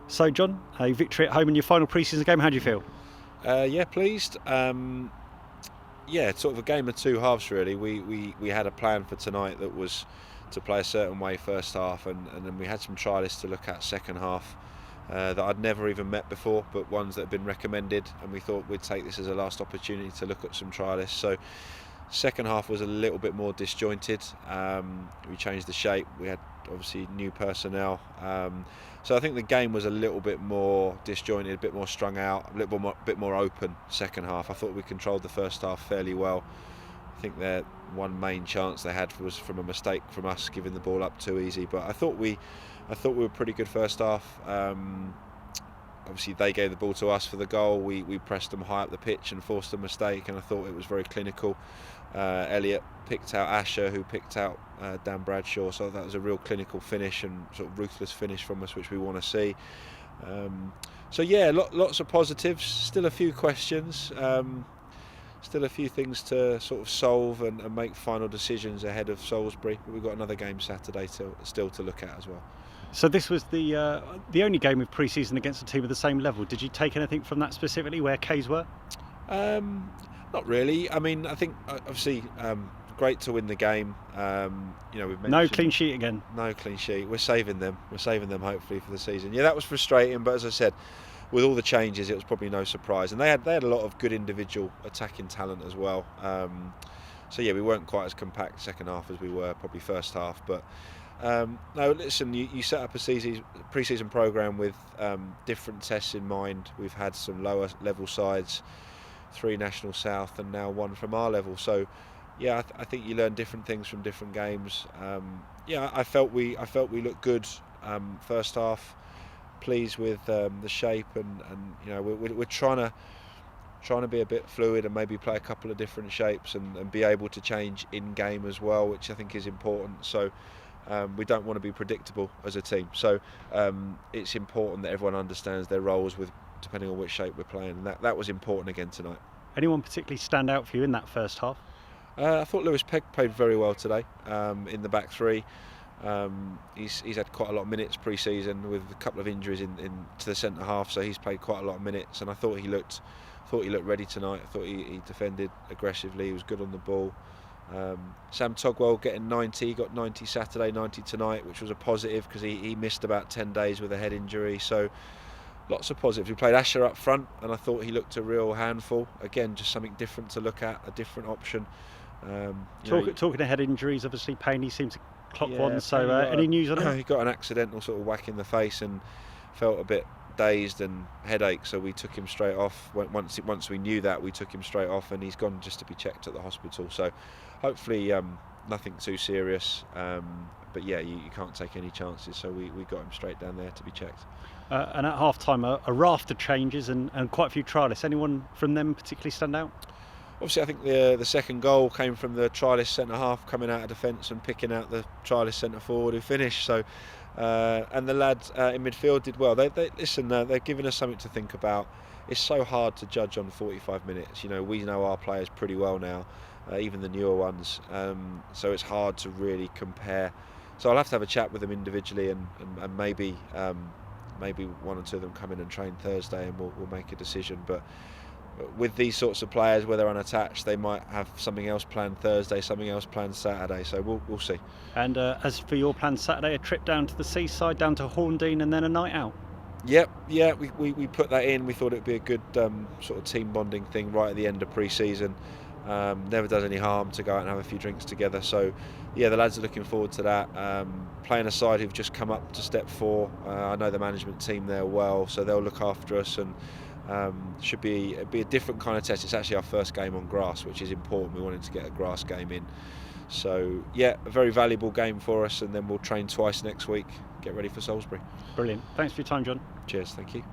So, John, a victory at home in your final pre-season game. How do you feel? Yeah, pleased. Yeah, sort of a game of two halves really. We had a plan for tonight that was to play a certain way first half, and then we had some trialists to look at second half that I'd never even met before, but ones that had been recommended, and we thought we'd take this as a last opportunity to look at some trialists. So second half was a little bit more disjointed. We changed the shape. We had obviously new personnel. So I think the game was a little bit more disjointed, a bit more strung out, a bit more open second half. I thought we controlled the first half fairly well. I think their one main chance they had was from a mistake from us giving the ball up too easy. But I thought we were pretty good first half. Obviously they gave the ball to us for the goal. We pressed them high up the pitch and forced a mistake, and I thought it was very clinical. Elliot picked out Asher, who picked out Dan Bradshaw, so that was a real clinical finish and sort of ruthless finish from us, which we want to see. So yeah, lots of positives, still a few questions, still a few things to sort of solve and make final decisions ahead of Salisbury, but we've got another game Saturday still to look at as well. So this was the only game of pre-season against a team of the same level. Did you take anything from that specifically, where K's were? Not really. I mean, I think obviously great to win the game. We've mentioned No clean sheet again. No clean sheet. We're saving them hopefully for the season. Yeah, that was frustrating, but as I said, with all the changes, it was probably no surprise. And they had a lot of good individual attacking talent as well. So yeah, we weren't quite as compact second half as we were probably first half, but. No, listen, you set up a pre-season programme with different tests in mind. We've had some lower level sides, 3 National South and now 1 from our level. So yeah, I think you learn different things from different games. Yeah, I felt we looked good first half. Pleased with the shape, and we're trying to be a bit fluid and maybe play a couple of different shapes and be able to change in game as well, which I think is important. So we don't want to be predictable as a team. So it's important that everyone understands their roles depending on which shape we're playing. And that was important again tonight. Anyone particularly stand out for you in that first half? I thought Lewis Pegg played very well today in the back three. He's had quite a lot of minutes pre-season with a couple of injuries to the centre half, so he's played quite a lot of minutes, and I thought he looked ready tonight. I thought he defended aggressively. He was good on the ball. Sam Togwell getting 90, got 90 Saturday, 90 tonight, which was a positive because he missed about 10 days with a head injury. So lots of positives. We played Asher up front, and I thought he looked a real handful. Again, just something different to look at, a different option. Talking of head injuries, obviously Payne seemed to clock one. So any news on him? He got an accidental sort of whack in the face and felt a bit dazed and headache, so we took him straight off. Once we knew that, we took him straight off, and he's gone just to be checked at the hospital. So hopefully nothing too serious. But yeah, you can't take any chances, so we got him straight down there to be checked. And at half time, a raft of changes and quite a few trialists. Anyone from them particularly stand out? Obviously, I think the second goal came from the trialist centre half coming out of defence and picking out the trialist centre forward who finished. So, and the lads in midfield did well. They listen. They're giving us something to think about. It's so hard to judge on 45 minutes. We know our players pretty well now, even the newer ones. So it's hard to really compare. So I'll have to have a chat with them individually, and maybe one or two of them come in and train Thursday, and we'll make a decision. But with these sorts of players, where they're unattached, they might have something else planned Thursday, something else planned Saturday. So we'll see. And as for your plans Saturday, a trip down to the seaside, down to Horndean, and then a night out. Yep, yeah, we put that in. We thought it'd be a good sort of team bonding thing right at the end of pre-season. Never does any harm to go out and have a few drinks together. So yeah, the lads are looking forward to that. Playing a side who've just come up to step 4. I know the management team there well, so they'll look after us, and should be a different kind of test. It's actually our first game on grass, which is important. We wanted to get a grass game in. So yeah, a very valuable game for us, and then we'll train twice next week, get ready for Salisbury. Brilliant. Thanks for your time, John. Cheers, thank you.